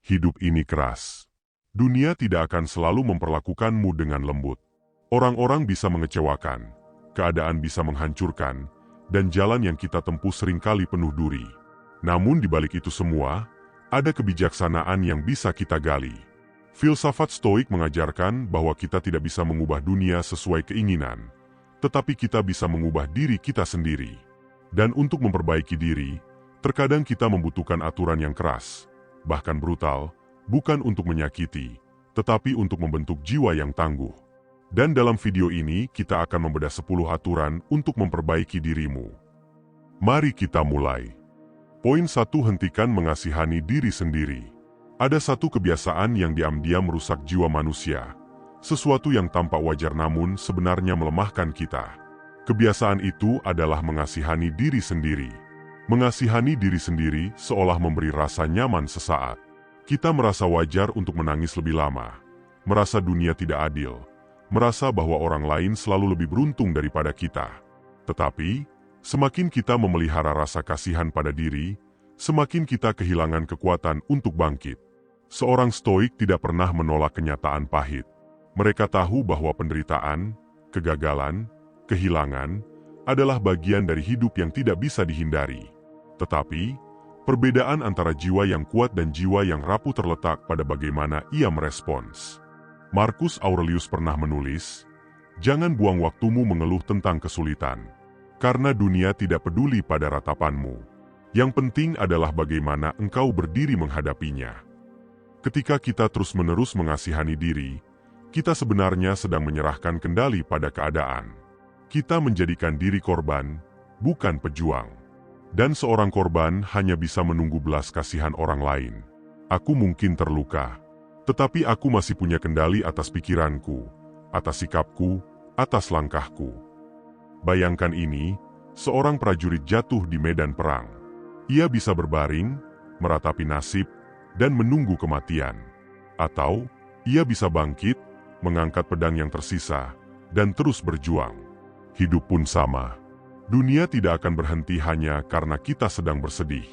Hidup ini keras. Dunia tidak akan selalu memperlakukanmu dengan lembut. Orang-orang bisa mengecewakan, keadaan bisa menghancurkan, dan jalan yang kita tempuh seringkali penuh duri. Namun di balik itu semua, ada kebijaksanaan yang bisa kita gali. Filsafat Stoik mengajarkan bahwa kita tidak bisa mengubah dunia sesuai keinginan, tetapi kita bisa mengubah diri kita sendiri. Dan untuk memperbaiki diri, terkadang kita membutuhkan aturan yang keras, bahkan brutal, bukan untuk menyakiti, tetapi untuk membentuk jiwa yang tangguh. Dan dalam video ini kita akan membedah 10 aturan untuk memperbaiki dirimu. Mari kita mulai. Poin 1. Hentikan mengasihani diri sendiri. Ada satu kebiasaan yang diam-diam merusak jiwa manusia, sesuatu yang tampak wajar namun sebenarnya melemahkan kita. Kebiasaan itu adalah mengasihani diri sendiri. Mengasihani diri sendiri seolah memberi rasa nyaman sesaat. Kita merasa wajar untuk menangis lebih lama, merasa dunia tidak adil, merasa bahwa orang lain selalu lebih beruntung daripada kita. Tetapi, semakin kita memelihara rasa kasihan pada diri, semakin kita kehilangan kekuatan untuk bangkit. Seorang Stoik tidak pernah menolak kenyataan pahit. Mereka tahu bahwa penderitaan, kegagalan, kehilangan adalah bagian dari hidup yang tidak bisa dihindari. Tetapi, perbedaan antara jiwa yang kuat dan jiwa yang rapuh terletak pada bagaimana ia merespons. Marcus Aurelius pernah menulis, "Jangan buang waktumu mengeluh tentang kesulitan, karena dunia tidak peduli pada ratapanmu. Yang penting adalah bagaimana engkau berdiri menghadapinya." Ketika kita terus-menerus mengasihani diri, kita sebenarnya sedang menyerahkan kendali pada keadaan. Kita menjadikan diri korban, bukan pejuang. Dan seorang korban hanya bisa menunggu belas kasihan orang lain. Aku mungkin terluka, tetapi aku masih punya kendali atas pikiranku, atas sikapku, atas langkahku. Bayangkan ini, seorang prajurit jatuh di medan perang. Ia bisa berbaring, meratapi nasib, dan menunggu kematian. Atau, ia bisa bangkit, mengangkat pedang yang tersisa, dan terus berjuang. Hidup pun sama. Dunia tidak akan berhenti hanya karena kita sedang bersedih.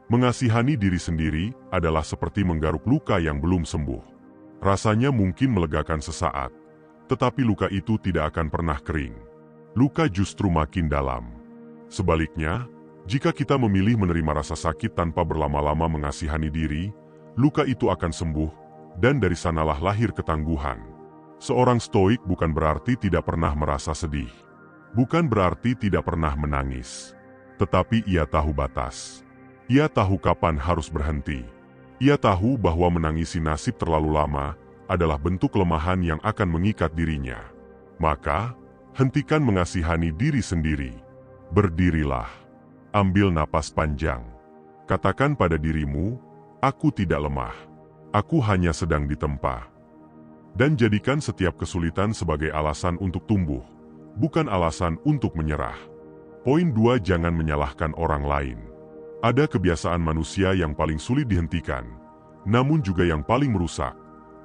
Mengasihani diri sendiri adalah seperti menggaruk luka yang belum sembuh. Rasanya mungkin melegakan sesaat, tetapi luka itu tidak akan pernah kering. Luka justru makin dalam. Sebaliknya, jika kita memilih menerima rasa sakit tanpa berlama-lama mengasihani diri, luka itu akan sembuh, dan dari sanalah lahir ketangguhan. Seorang Stoik bukan berarti tidak pernah merasa sedih. Bukan berarti tidak pernah menangis, tetapi ia tahu batas. Ia tahu kapan harus berhenti. Ia tahu bahwa menangisi nasib terlalu lama adalah bentuk kelemahan yang akan mengikat dirinya. Maka, hentikan mengasihani diri sendiri. Berdirilah. Ambil napas panjang. Katakan pada dirimu, "Aku tidak lemah. Aku hanya sedang ditempa." Dan jadikan setiap kesulitan sebagai alasan untuk tumbuh, bukan alasan untuk menyerah. Poin 2. Jangan menyalahkan orang lain. Ada kebiasaan manusia yang paling sulit dihentikan, namun juga yang paling merusak,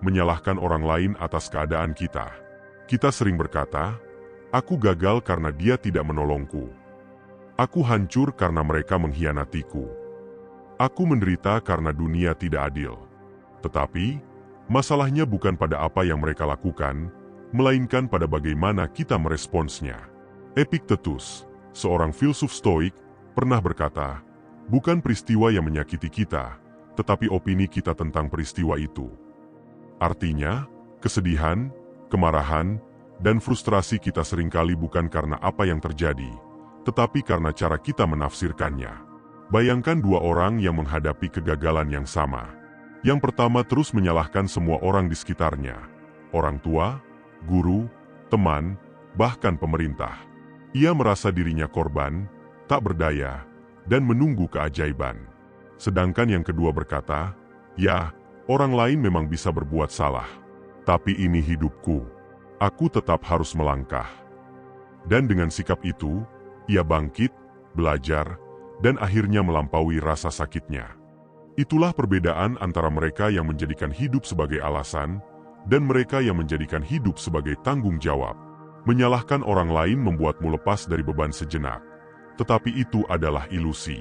menyalahkan orang lain atas keadaan kita. Kita sering berkata, "Aku gagal karena dia tidak menolongku. Aku hancur karena mereka mengkhianatiku. Aku menderita karena dunia tidak adil." Tetapi, masalahnya bukan pada apa yang mereka lakukan, melainkan pada bagaimana kita meresponsnya. Epictetus, seorang filsuf Stoik, pernah berkata, "Bukan peristiwa yang menyakiti kita, tetapi opini kita tentang peristiwa itu." Artinya, kesedihan, kemarahan, dan frustrasi kita seringkali bukan karena apa yang terjadi, tetapi karena cara kita menafsirkannya. Bayangkan dua orang yang menghadapi kegagalan yang sama. Yang pertama terus menyalahkan semua orang di sekitarnya, orang tua, guru, teman, bahkan pemerintah. Ia merasa dirinya korban, tak berdaya, dan menunggu keajaiban. Sedangkan yang kedua berkata, "Ya, orang lain memang bisa berbuat salah. Tapi ini hidupku. Aku tetap harus melangkah." Dan dengan sikap itu, ia bangkit, belajar, dan akhirnya melampaui rasa sakitnya. Itulah perbedaan antara mereka yang menjadikan hidup sebagai alasan, dan mereka yang menjadikan hidup sebagai tanggung jawab. Menyalahkan orang lain membuatmu lepas dari beban sejenak, tetapi itu adalah ilusi.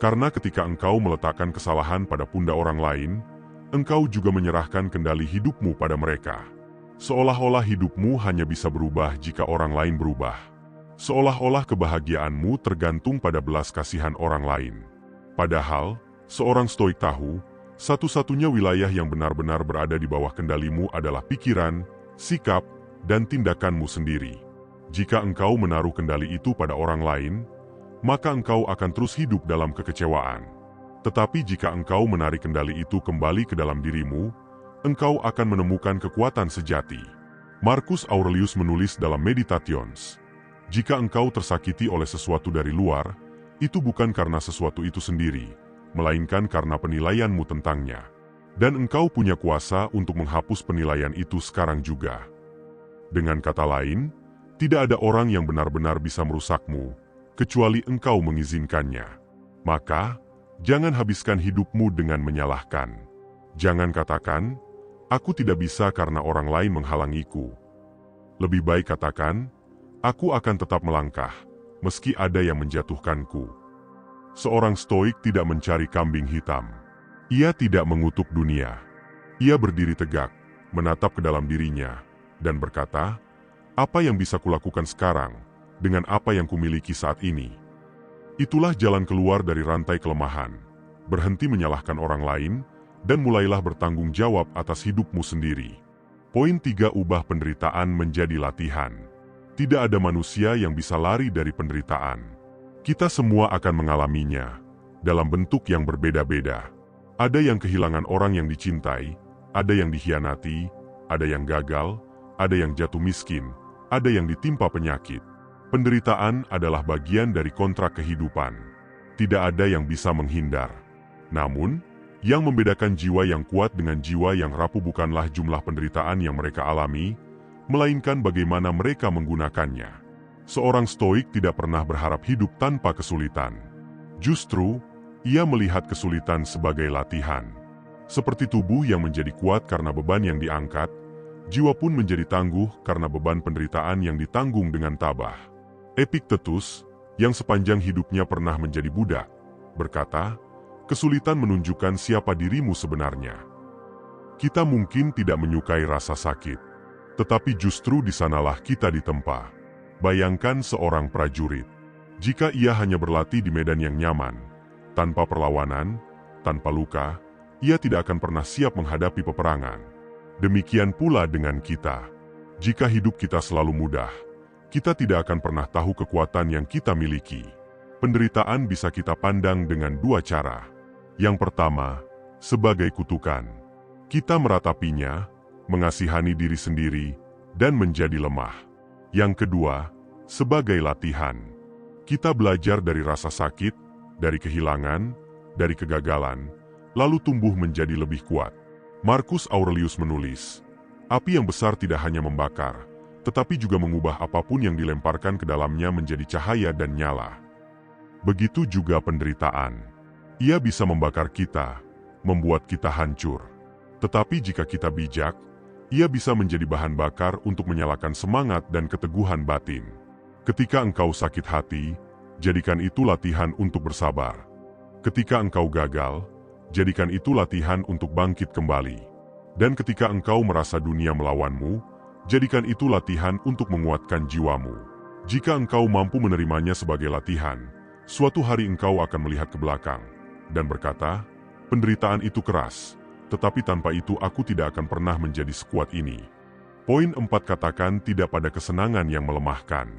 Karena ketika engkau meletakkan kesalahan pada pundak orang lain, engkau juga menyerahkan kendali hidupmu pada mereka. Seolah-olah hidupmu hanya bisa berubah jika orang lain berubah. Seolah-olah kebahagiaanmu tergantung pada belas kasihan orang lain. Padahal, seorang stoik tahu, satu-satunya wilayah yang benar-benar berada di bawah kendalimu adalah pikiran, sikap, dan tindakanmu sendiri. Jika engkau menaruh kendali itu pada orang lain, maka engkau akan terus hidup dalam kekecewaan. Tetapi jika engkau menarik kendali itu kembali ke dalam dirimu, engkau akan menemukan kekuatan sejati. Marcus Aurelius menulis dalam Meditations, jika engkau tersakiti oleh sesuatu dari luar, itu bukan karena sesuatu itu sendiri, melainkan karena penilaianmu tentangnya. Dan engkau punya kuasa untuk menghapus penilaian itu sekarang juga. Dengan kata lain, tidak ada orang yang benar-benar bisa merusakmu, kecuali engkau mengizinkannya. Maka, jangan habiskan hidupmu dengan menyalahkan. Jangan katakan, aku tidak bisa karena orang lain menghalangiku. Lebih baik katakan, aku akan tetap melangkah, meski ada yang menjatuhkanku. Seorang stoik tidak mencari kambing hitam. Ia tidak mengutuk dunia. Ia berdiri tegak, menatap ke dalam dirinya, dan berkata, apa yang bisa kulakukan sekarang, dengan apa yang kumiliki saat ini? Itulah jalan keluar dari rantai kelemahan. Berhenti menyalahkan orang lain, dan mulailah bertanggung jawab atas hidupmu sendiri. Poin 3. Ubah penderitaan menjadi latihan. Tidak ada manusia yang bisa lari dari penderitaan. Kita semua akan mengalaminya, dalam bentuk yang berbeda-beda. Ada yang kehilangan orang yang dicintai, ada yang dikhianati, ada yang gagal, ada yang jatuh miskin, ada yang ditimpa penyakit. Penderitaan adalah bagian dari kontrak kehidupan. Tidak ada yang bisa menghindar. Namun, yang membedakan jiwa yang kuat dengan jiwa yang rapuh bukanlah jumlah penderitaan yang mereka alami, melainkan bagaimana mereka menggunakannya. Seorang stoik tidak pernah berharap hidup tanpa kesulitan. Justru, ia melihat kesulitan sebagai latihan. Seperti tubuh yang menjadi kuat karena beban yang diangkat, jiwa pun menjadi tangguh karena beban penderitaan yang ditanggung dengan tabah. Epictetus, yang sepanjang hidupnya pernah menjadi budak, berkata, kesulitan menunjukkan siapa dirimu sebenarnya. Kita mungkin tidak menyukai rasa sakit, tetapi justru di sanalah kita ditempa. Bayangkan seorang prajurit. Jika ia hanya berlatih di medan yang nyaman, tanpa perlawanan, tanpa luka, ia tidak akan pernah siap menghadapi peperangan. Demikian pula dengan kita. Jika hidup kita selalu mudah, kita tidak akan pernah tahu kekuatan yang kita miliki. Penderitaan bisa kita pandang dengan dua cara. Yang pertama, sebagai kutukan. Kita meratapinya, mengasihani diri sendiri, dan menjadi lemah. Yang kedua, sebagai latihan. Kita belajar dari rasa sakit, dari kehilangan, dari kegagalan, lalu tumbuh menjadi lebih kuat. Marcus Aurelius menulis, api yang besar tidak hanya membakar, tetapi juga mengubah apapun yang dilemparkan ke dalamnya menjadi cahaya dan nyala. Begitu juga penderitaan. Ia bisa membakar kita, membuat kita hancur. Tetapi jika kita bijak, ia bisa menjadi bahan bakar untuk menyalakan semangat dan keteguhan batin. Ketika engkau sakit hati, jadikan itu latihan untuk bersabar. Ketika engkau gagal, jadikan itu latihan untuk bangkit kembali. Dan ketika engkau merasa dunia melawanmu, jadikan itu latihan untuk menguatkan jiwamu. Jika engkau mampu menerimanya sebagai latihan, suatu hari engkau akan melihat ke belakang dan berkata, penderitaan itu keras, tetapi tanpa itu aku tidak akan pernah menjadi sekuat ini. Poin 4. Katakan tidak pada kesenangan yang melemahkan.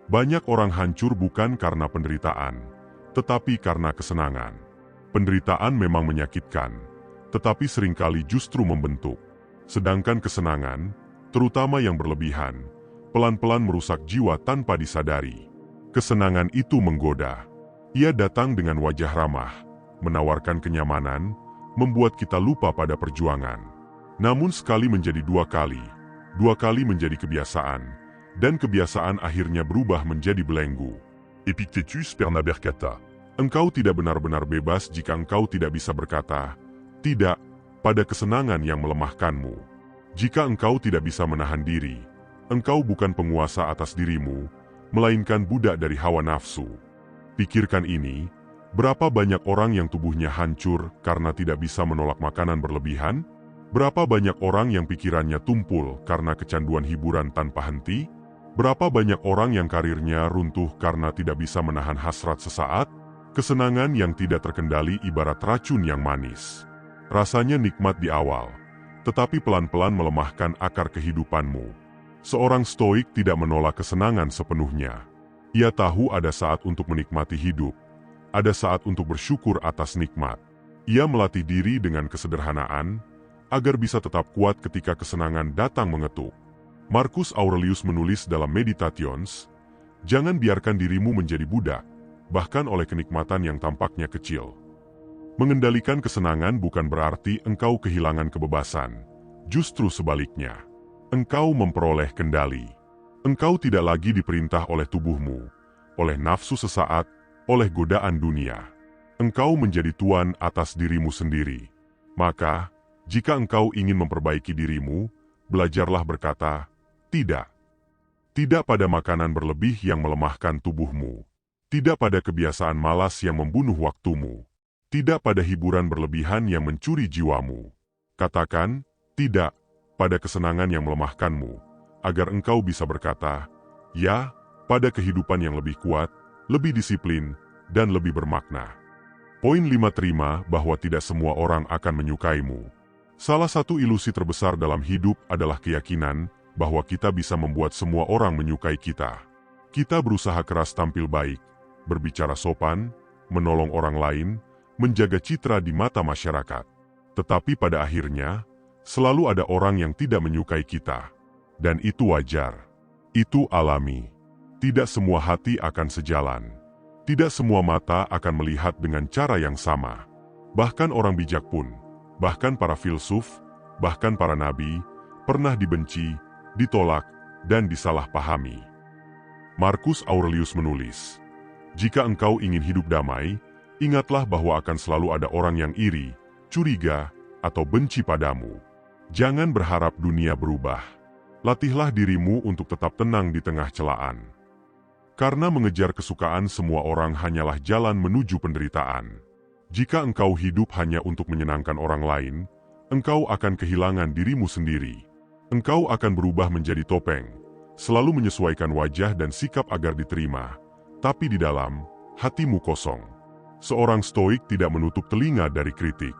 Banyak orang hancur bukan karena penderitaan, tetapi karena kesenangan. Penderitaan memang menyakitkan, tetapi seringkali justru membentuk. Sedangkan kesenangan, terutama yang berlebihan, pelan-pelan merusak jiwa tanpa disadari. Kesenangan itu menggoda. Ia datang dengan wajah ramah, menawarkan kenyamanan, membuat kita lupa pada perjuangan. Namun sekali menjadi dua kali menjadi kebiasaan, dan kebiasaan akhirnya berubah menjadi belenggu. Epictetus pernah berkata, engkau tidak benar-benar bebas jika engkau tidak bisa berkata, tidak, pada kesenangan yang melemahkanmu. Jika engkau tidak bisa menahan diri, engkau bukan penguasa atas dirimu, melainkan budak dari hawa nafsu. Pikirkan ini, Berapa banyak orang yang tubuhnya hancur karena tidak bisa menolak makanan berlebihan? Berapa banyak orang yang pikirannya tumpul karena kecanduan hiburan tanpa henti? Berapa banyak orang yang karirnya runtuh karena tidak bisa menahan hasrat sesaat? Kesenangan yang tidak terkendali ibarat racun yang manis. Rasanya nikmat di awal, tetapi pelan-pelan melemahkan akar kehidupanmu. Seorang stoik tidak menolak kesenangan sepenuhnya. Ia tahu ada saat untuk menikmati hidup. Ada saat untuk bersyukur atas nikmat. Ia melatih diri dengan kesederhanaan, agar bisa tetap kuat ketika kesenangan datang mengetuk. Marcus Aurelius menulis dalam Meditations, "Jangan biarkan dirimu menjadi budak, bahkan oleh kenikmatan yang tampaknya kecil." Mengendalikan kesenangan bukan berarti engkau kehilangan kebebasan. Justru sebaliknya, engkau memperoleh kendali. Engkau tidak lagi diperintah oleh tubuhmu, oleh nafsu sesaat, oleh godaan dunia. Engkau menjadi tuan atas dirimu sendiri. Maka, jika engkau ingin memperbaiki dirimu, belajarlah berkata, tidak. Tidak pada makanan berlebih yang melemahkan tubuhmu. Tidak pada kebiasaan malas yang membunuh waktumu. Tidak pada hiburan berlebihan yang mencuri jiwamu. Katakan, tidak, pada kesenangan yang melemahkanmu, agar engkau bisa berkata, ya, pada kehidupan yang lebih kuat, lebih disiplin, dan lebih bermakna. Poin 5. Terima bahwa tidak semua orang akan menyukaimu. Salah satu ilusi terbesar dalam hidup adalah keyakinan bahwa kita bisa membuat semua orang menyukai kita. Kita berusaha keras tampil baik, berbicara sopan, menolong orang lain, menjaga citra di mata masyarakat. Tetapi pada akhirnya, selalu ada orang yang tidak menyukai kita. Dan itu wajar. Itu alami. Tidak semua hati akan sejalan. Tidak semua mata akan melihat dengan cara yang sama. Bahkan orang bijak pun, bahkan para filsuf, bahkan para nabi, pernah dibenci, ditolak, dan disalahpahami. Marcus Aurelius menulis, "Jika engkau ingin hidup damai, ingatlah bahwa akan selalu ada orang yang iri, curiga, atau benci padamu. Jangan berharap dunia berubah. Latihlah dirimu untuk tetap tenang di tengah celaan. Karena mengejar kesukaan semua orang hanyalah jalan menuju penderitaan. Jika engkau hidup hanya untuk menyenangkan orang lain, engkau akan kehilangan dirimu sendiri. Engkau akan berubah menjadi topeng, selalu menyesuaikan wajah dan sikap agar diterima, tapi di dalam, hatimu kosong." Seorang stoik tidak menutup telinga dari kritik.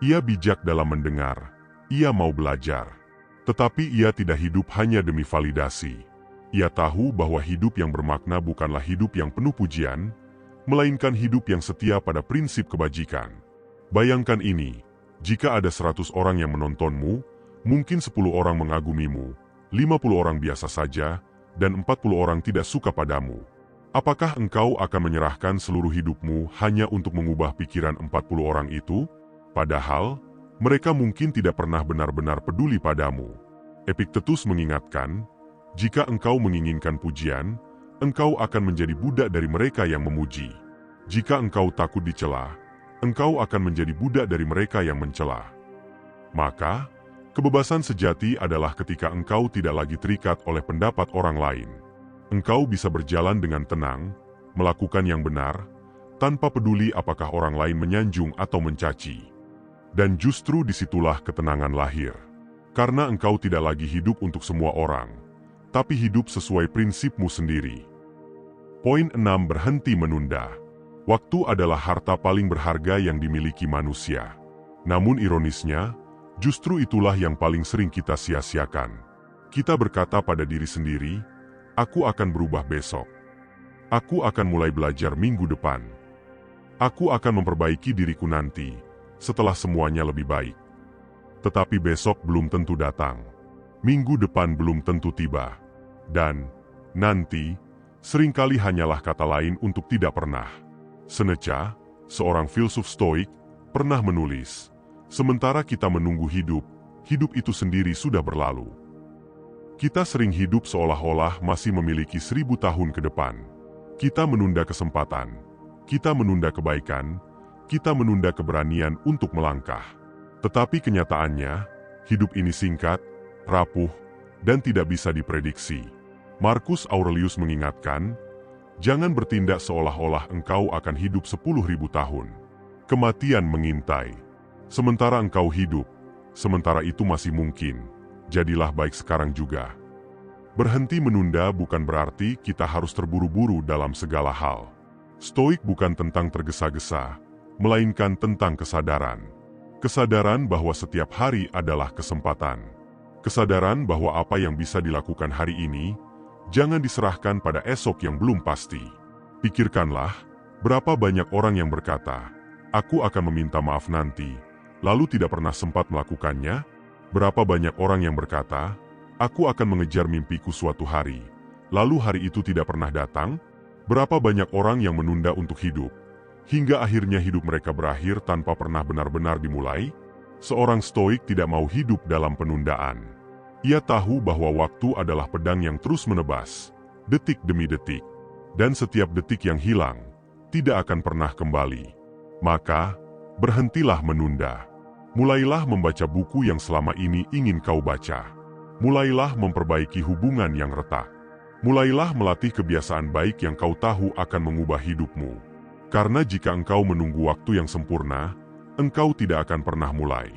Ia bijak dalam mendengar, ia mau belajar. Tetapi ia tidak hidup hanya demi validasi. Ia tahu bahwa hidup yang bermakna bukanlah hidup yang penuh pujian, melainkan hidup yang setia pada prinsip kebajikan. Bayangkan ini, jika ada 100 orang yang menontonmu, mungkin 10 orang mengagumimu, 50 orang biasa saja, dan 40 orang tidak suka padamu. Apakah engkau akan menyerahkan seluruh hidupmu hanya untuk mengubah pikiran 40 orang itu? Padahal, mereka mungkin tidak pernah benar-benar peduli padamu. Epictetus mengingatkan, jika engkau menginginkan pujian, engkau akan menjadi budak dari mereka yang memuji. Jika engkau takut dicela, engkau akan menjadi budak dari mereka yang mencela. Maka, kebebasan sejati adalah ketika engkau tidak lagi terikat oleh pendapat orang lain. Engkau bisa berjalan dengan tenang, melakukan yang benar, tanpa peduli apakah orang lain menyanjung atau mencaci. Dan justru disitulah ketenangan lahir. Karena engkau tidak lagi hidup untuk semua orang, tapi hidup sesuai prinsipmu sendiri. Poin 6. Berhenti menunda. Waktu adalah harta paling berharga yang dimiliki manusia. Namun ironisnya, justru itulah yang paling sering kita sia-siakan. Kita berkata pada diri sendiri, aku akan berubah besok. Aku akan mulai belajar minggu depan. Aku akan memperbaiki diriku nanti, setelah semuanya lebih baik. Tetapi besok belum tentu datang. Minggu depan belum tentu tiba. Dan, nanti, seringkali hanyalah kata lain untuk tidak pernah. Seneca, seorang filsuf stoik, pernah menulis, sementara kita menunggu hidup, hidup itu sendiri sudah berlalu. Kita sering hidup seolah-olah masih memiliki 1000 tahun ke depan. Kita menunda kesempatan, kita menunda kebaikan, kita menunda keberanian untuk melangkah. Tetapi kenyataannya, hidup ini singkat, rapuh, dan tidak bisa diprediksi. Marcus Aurelius mengingatkan, Jangan bertindak seolah-olah engkau akan hidup 10.000 tahun. Kematian mengintai. Sementara engkau hidup, sementara itu masih mungkin, jadilah baik sekarang juga. Berhenti menunda bukan berarti kita harus terburu-buru dalam segala hal. Stoik bukan tentang tergesa-gesa, melainkan tentang kesadaran. Kesadaran bahwa setiap hari adalah kesempatan. Kesadaran bahwa apa yang bisa dilakukan hari ini, jangan diserahkan pada esok yang belum pasti. Pikirkanlah, berapa banyak orang yang berkata, "Aku akan meminta maaf nanti," lalu tidak pernah sempat melakukannya? Berapa banyak orang yang berkata, "Aku akan mengejar mimpiku suatu hari," lalu hari itu tidak pernah datang? Berapa banyak orang yang menunda untuk hidup, hingga akhirnya hidup mereka berakhir tanpa pernah benar-benar dimulai? Seorang stoik tidak mau hidup dalam penundaan. Ia tahu bahwa waktu adalah pedang yang terus menebas, detik demi detik. Dan setiap detik yang hilang, tidak akan pernah kembali. Maka, berhentilah menunda. Mulailah membaca buku yang selama ini ingin kau baca. Mulailah memperbaiki hubungan yang retak. Mulailah melatih kebiasaan baik yang kau tahu akan mengubah hidupmu. Karena jika engkau menunggu waktu yang sempurna, engkau tidak akan pernah mulai.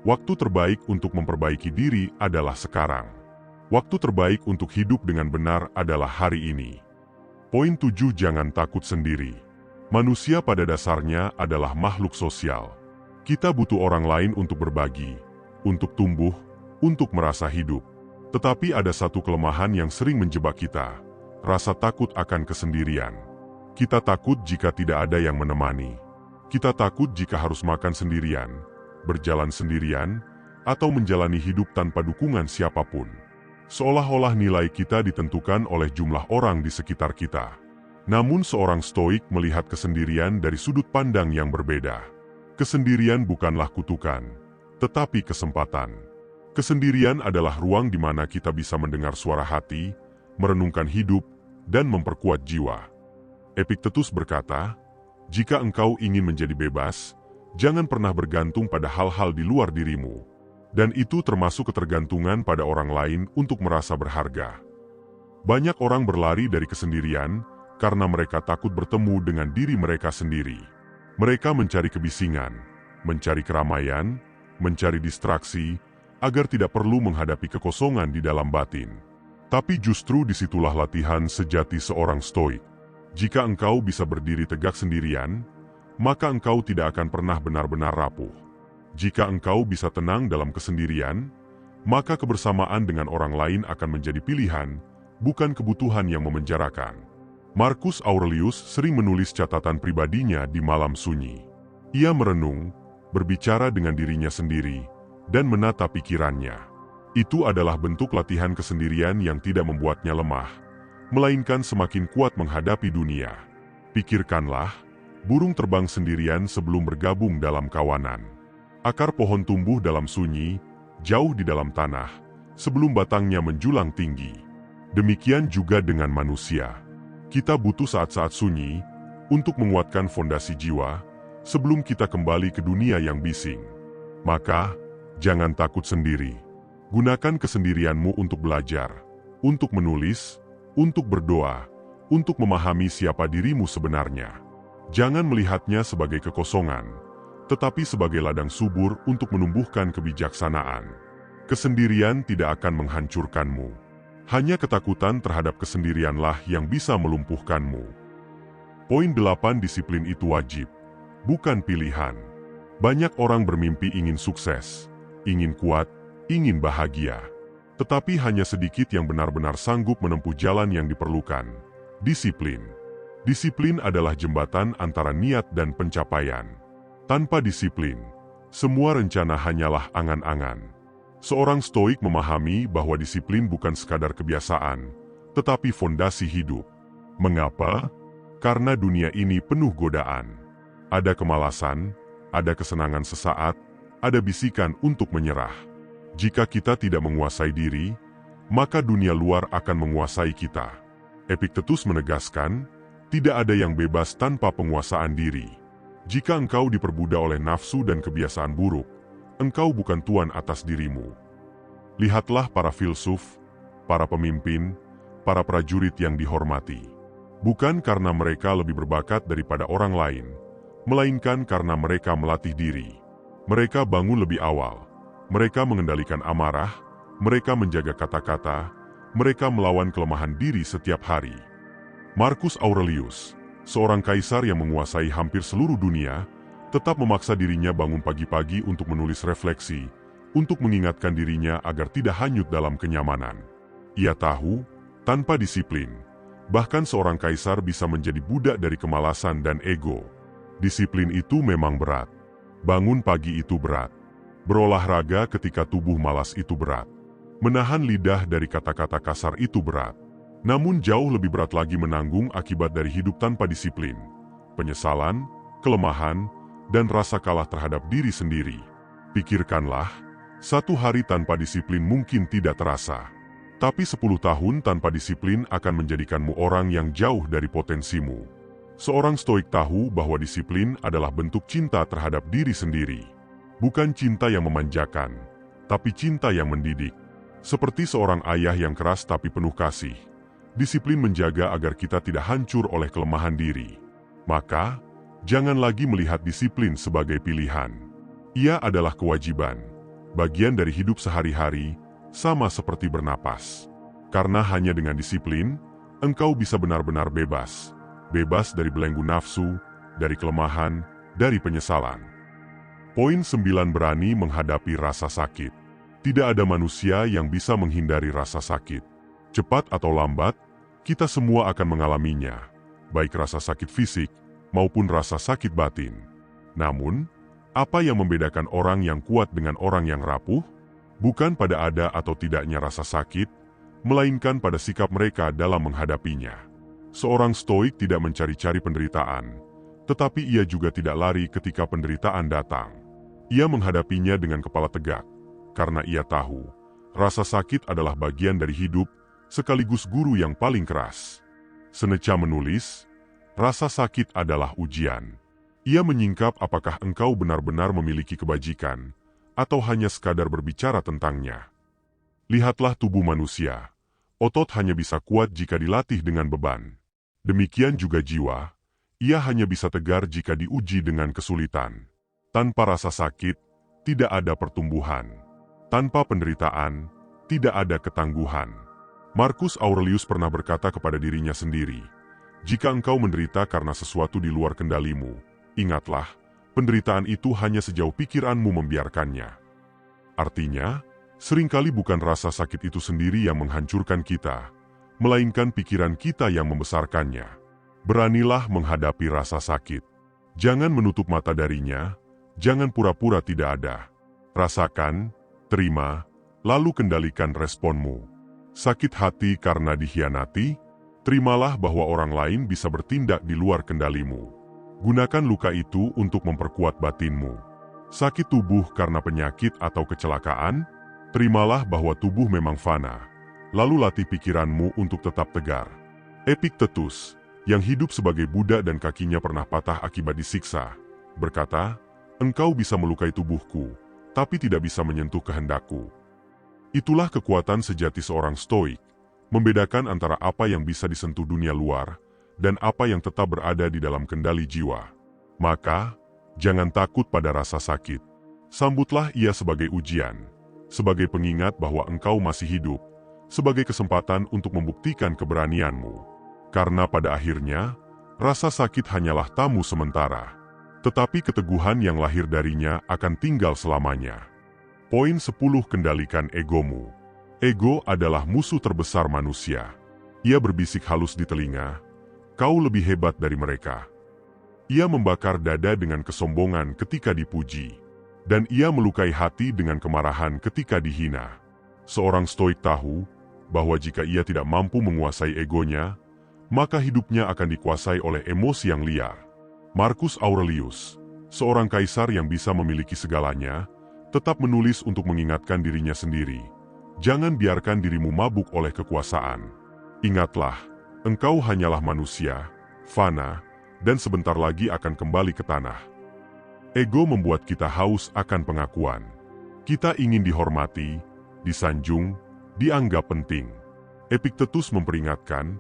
Waktu terbaik untuk memperbaiki diri adalah sekarang. Waktu terbaik untuk hidup dengan benar adalah hari ini. Poin 7. Jangan takut sendiri. Manusia pada dasarnya adalah makhluk sosial. Kita butuh orang lain untuk berbagi, untuk tumbuh, untuk merasa hidup. Tetapi ada satu kelemahan yang sering menjebak kita, rasa takut akan kesendirian. Kita takut jika tidak ada yang menemani. Kita takut jika harus makan sendirian, berjalan sendirian, atau menjalani hidup tanpa dukungan siapapun. Seolah-olah nilai kita ditentukan oleh jumlah orang di sekitar kita. Namun seorang stoik melihat kesendirian dari sudut pandang yang berbeda. Kesendirian bukanlah kutukan, tetapi kesempatan. Kesendirian adalah ruang di mana kita bisa mendengar suara hati, merenungkan hidup, dan memperkuat jiwa. Epictetus berkata, "Jika engkau ingin menjadi bebas, jangan pernah bergantung pada hal-hal di luar dirimu." Dan itu termasuk ketergantungan pada orang lain untuk merasa berharga. Banyak orang berlari dari kesendirian karena mereka takut bertemu dengan diri mereka sendiri. Mereka mencari kebisingan, mencari keramaian, mencari distraksi, agar tidak perlu menghadapi kekosongan di dalam batin. Tapi justru disitulah latihan sejati seorang stoik. Jika engkau bisa berdiri tegak sendirian, maka engkau tidak akan pernah benar-benar rapuh. Jika engkau bisa tenang dalam kesendirian, maka kebersamaan dengan orang lain akan menjadi pilihan, bukan kebutuhan yang memenjarakan. Marcus Aurelius sering menulis catatan pribadinya di malam sunyi. Ia merenung, berbicara dengan dirinya sendiri, dan menata pikirannya. Itu adalah bentuk latihan kesendirian yang tidak membuatnya lemah, melainkan semakin kuat menghadapi dunia. Pikirkanlah, burung terbang sendirian sebelum bergabung dalam kawanan. Akar pohon tumbuh dalam sunyi, jauh di dalam tanah, sebelum batangnya menjulang tinggi. Demikian juga dengan manusia. Kita butuh saat-saat sunyi untuk menguatkan fondasi jiwa sebelum kita kembali ke dunia yang bising. Maka, jangan takut sendiri. Gunakan kesendirianmu untuk belajar, untuk menulis, untuk berdoa, untuk memahami siapa dirimu sebenarnya. Jangan melihatnya sebagai kekosongan, tetapi sebagai ladang subur untuk menumbuhkan kebijaksanaan. Kesendirian tidak akan menghancurkanmu. Hanya ketakutan terhadap kesendirianlah yang bisa melumpuhkanmu. Poin 8. Disiplin itu wajib, bukan pilihan. Banyak orang bermimpi ingin sukses, ingin kuat, ingin bahagia. Tetapi hanya sedikit yang benar-benar sanggup menempuh jalan yang diperlukan. Disiplin. Disiplin adalah jembatan antara niat dan pencapaian. Tanpa disiplin, semua rencana hanyalah angan-angan. Seorang stoik memahami bahwa disiplin bukan sekadar kebiasaan, tetapi fondasi hidup. Mengapa? Karena dunia ini penuh godaan. Ada kemalasan, ada kesenangan sesaat, ada bisikan untuk menyerah. Jika kita tidak menguasai diri, maka dunia luar akan menguasai kita. Epictetus menegaskan, tidak ada yang bebas tanpa penguasaan diri. Jika engkau diperbudak oleh nafsu dan kebiasaan buruk, engkau bukan tuan atas dirimu. Lihatlah para filsuf, para pemimpin, para prajurit yang dihormati. Bukan karena mereka lebih berbakat daripada orang lain, melainkan karena mereka melatih diri. Mereka bangun lebih awal. Mereka mengendalikan amarah, mereka menjaga kata-kata, mereka melawan kelemahan diri setiap hari. Marcus Aurelius, seorang kaisar yang menguasai hampir seluruh dunia, tetap memaksa dirinya bangun pagi-pagi untuk menulis refleksi, untuk mengingatkan dirinya agar tidak hanyut dalam kenyamanan. Ia tahu, tanpa disiplin, bahkan seorang kaisar bisa menjadi budak dari kemalasan dan ego. Disiplin itu memang berat. Bangun pagi itu berat. Berolahraga ketika tubuh malas itu berat. Menahan lidah dari kata-kata kasar itu berat. Namun jauh lebih berat lagi menanggung akibat dari hidup tanpa disiplin. Penyesalan, kelemahan, dan rasa kalah terhadap diri sendiri. Pikirkanlah, satu hari tanpa disiplin mungkin tidak terasa. Tapi 10 tahun tanpa disiplin akan menjadikanmu orang yang jauh dari potensimu. Seorang stoik tahu bahwa disiplin adalah bentuk cinta terhadap diri sendiri. Bukan cinta yang memanjakan, tapi cinta yang mendidik. Seperti seorang ayah yang keras tapi penuh kasih. Disiplin menjaga agar kita tidak hancur oleh kelemahan diri. Maka, jangan lagi melihat disiplin sebagai pilihan. Ia adalah kewajiban, bagian dari hidup sehari-hari, sama seperti bernapas. Karena hanya dengan disiplin, engkau bisa benar-benar bebas. Bebas dari belenggu nafsu, dari kelemahan, dari penyesalan. Poin 9, berani menghadapi rasa sakit. Tidak ada manusia yang bisa menghindari rasa sakit. Cepat atau lambat, kita semua akan mengalaminya, baik rasa sakit fisik maupun rasa sakit batin. Namun, apa yang membedakan orang yang kuat dengan orang yang rapuh? Bukan pada ada atau tidaknya rasa sakit, melainkan pada sikap mereka dalam menghadapinya. Seorang stoik tidak mencari-cari penderitaan, tetapi ia juga tidak lari ketika penderitaan datang. Ia menghadapinya dengan kepala tegak, karena ia tahu, rasa sakit adalah bagian dari hidup, sekaligus guru yang paling keras. Seneca menulis, rasa sakit adalah ujian. Ia menyingkap apakah engkau benar-benar memiliki kebajikan, atau hanya sekadar berbicara tentangnya. Lihatlah tubuh manusia. Otot hanya bisa kuat jika dilatih dengan beban. Demikian juga jiwa. Ia hanya bisa tegar jika diuji dengan kesulitan. Tanpa rasa sakit, tidak ada pertumbuhan. Tanpa penderitaan, tidak ada ketangguhan. Marcus Aurelius pernah berkata kepada dirinya sendiri, "Jika engkau menderita karena sesuatu di luar kendalimu, ingatlah, penderitaan itu hanya sejauh pikiranmu membiarkannya." Artinya, seringkali bukan rasa sakit itu sendiri yang menghancurkan kita, melainkan pikiran kita yang membesarkannya. Beranilah menghadapi rasa sakit. Jangan menutup mata darinya, jangan pura-pura tidak ada. Rasakan, terima, lalu kendalikan responmu. Sakit hati karena dikhianati? Terimalah bahwa orang lain bisa bertindak di luar kendalimu. Gunakan luka itu untuk memperkuat batinmu. Sakit tubuh karena penyakit atau kecelakaan? Terimalah bahwa tubuh memang fana. Lalu latih pikiranmu untuk tetap tegar. Epictetus, yang hidup sebagai budak dan kakinya pernah patah akibat disiksa, berkata, "Engkau bisa melukai tubuhku, tapi tidak bisa menyentuh kehendakku." Itulah kekuatan sejati seorang stoik, membedakan antara apa yang bisa disentuh dunia luar dan apa yang tetap berada di dalam kendali jiwa. Maka, jangan takut pada rasa sakit. Sambutlah ia sebagai ujian, sebagai pengingat bahwa engkau masih hidup, sebagai kesempatan untuk membuktikan keberanianmu. Karena pada akhirnya, rasa sakit hanyalah tamu sementara, tetapi keteguhan yang lahir darinya akan tinggal selamanya. Poin 10, kendalikan egomu. Ego adalah musuh terbesar manusia. Ia berbisik halus di telinga, "Kau lebih hebat dari mereka." Ia membakar dada dengan kesombongan ketika dipuji, dan ia melukai hati dengan kemarahan ketika dihina. Seorang stoik tahu bahwa jika ia tidak mampu menguasai egonya, maka hidupnya akan dikuasai oleh emosi yang liar. Marcus Aurelius, seorang kaisar yang bisa memiliki segalanya, tetap menulis untuk mengingatkan dirinya sendiri, "Jangan biarkan dirimu mabuk oleh kekuasaan. Ingatlah, engkau hanyalah manusia, fana, dan sebentar lagi akan kembali ke tanah." Ego membuat kita haus akan pengakuan. Kita ingin dihormati, disanjung, dianggap penting. Epictetus memperingatkan,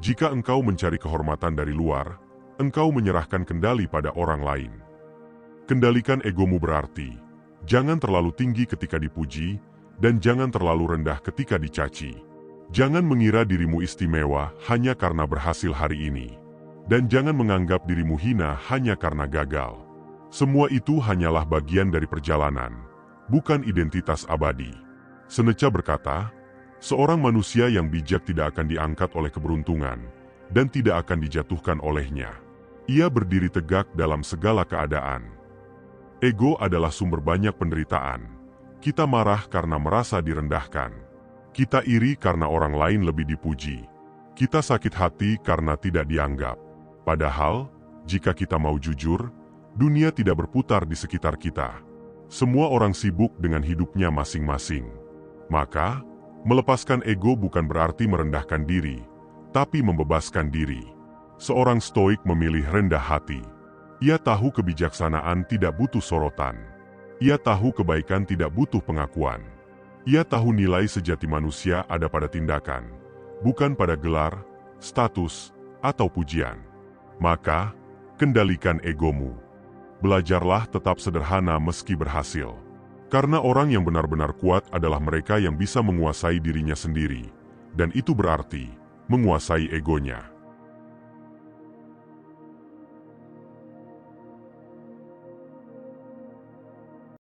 Jika engkau mencari kehormatan dari luar, engkau menyerahkan kendali pada orang lain. Kendalikan egomu berarti, jangan terlalu tinggi ketika dipuji, dan jangan terlalu rendah ketika dicaci. Jangan mengira dirimu istimewa hanya karena berhasil hari ini. Dan jangan menganggap dirimu hina hanya karena gagal. Semua itu hanyalah bagian dari perjalanan, bukan identitas abadi. Seneca berkata, seorang manusia yang bijak tidak akan diangkat oleh keberuntungan, dan tidak akan dijatuhkan olehnya. Ia berdiri tegak dalam segala keadaan. Ego adalah sumber banyak penderitaan. Kita marah karena merasa direndahkan. Kita iri karena orang lain lebih dipuji. Kita sakit hati karena tidak dianggap. Padahal, jika kita mau jujur, dunia tidak berputar di sekitar kita. Semua orang sibuk dengan hidupnya masing-masing. Maka, melepaskan ego bukan berarti merendahkan diri, tapi membebaskan diri. Seorang stoik memilih rendah hati. Ia tahu kebijaksanaan tidak butuh sorotan. Ia tahu kebaikan tidak butuh pengakuan. Ia tahu nilai sejati manusia ada pada tindakan, bukan pada gelar, status, atau pujian. Maka, kendalikan egomu. Belajarlah tetap sederhana meski berhasil. Karena orang yang benar-benar kuat adalah mereka yang bisa menguasai dirinya sendiri, dan itu berarti menguasai egonya.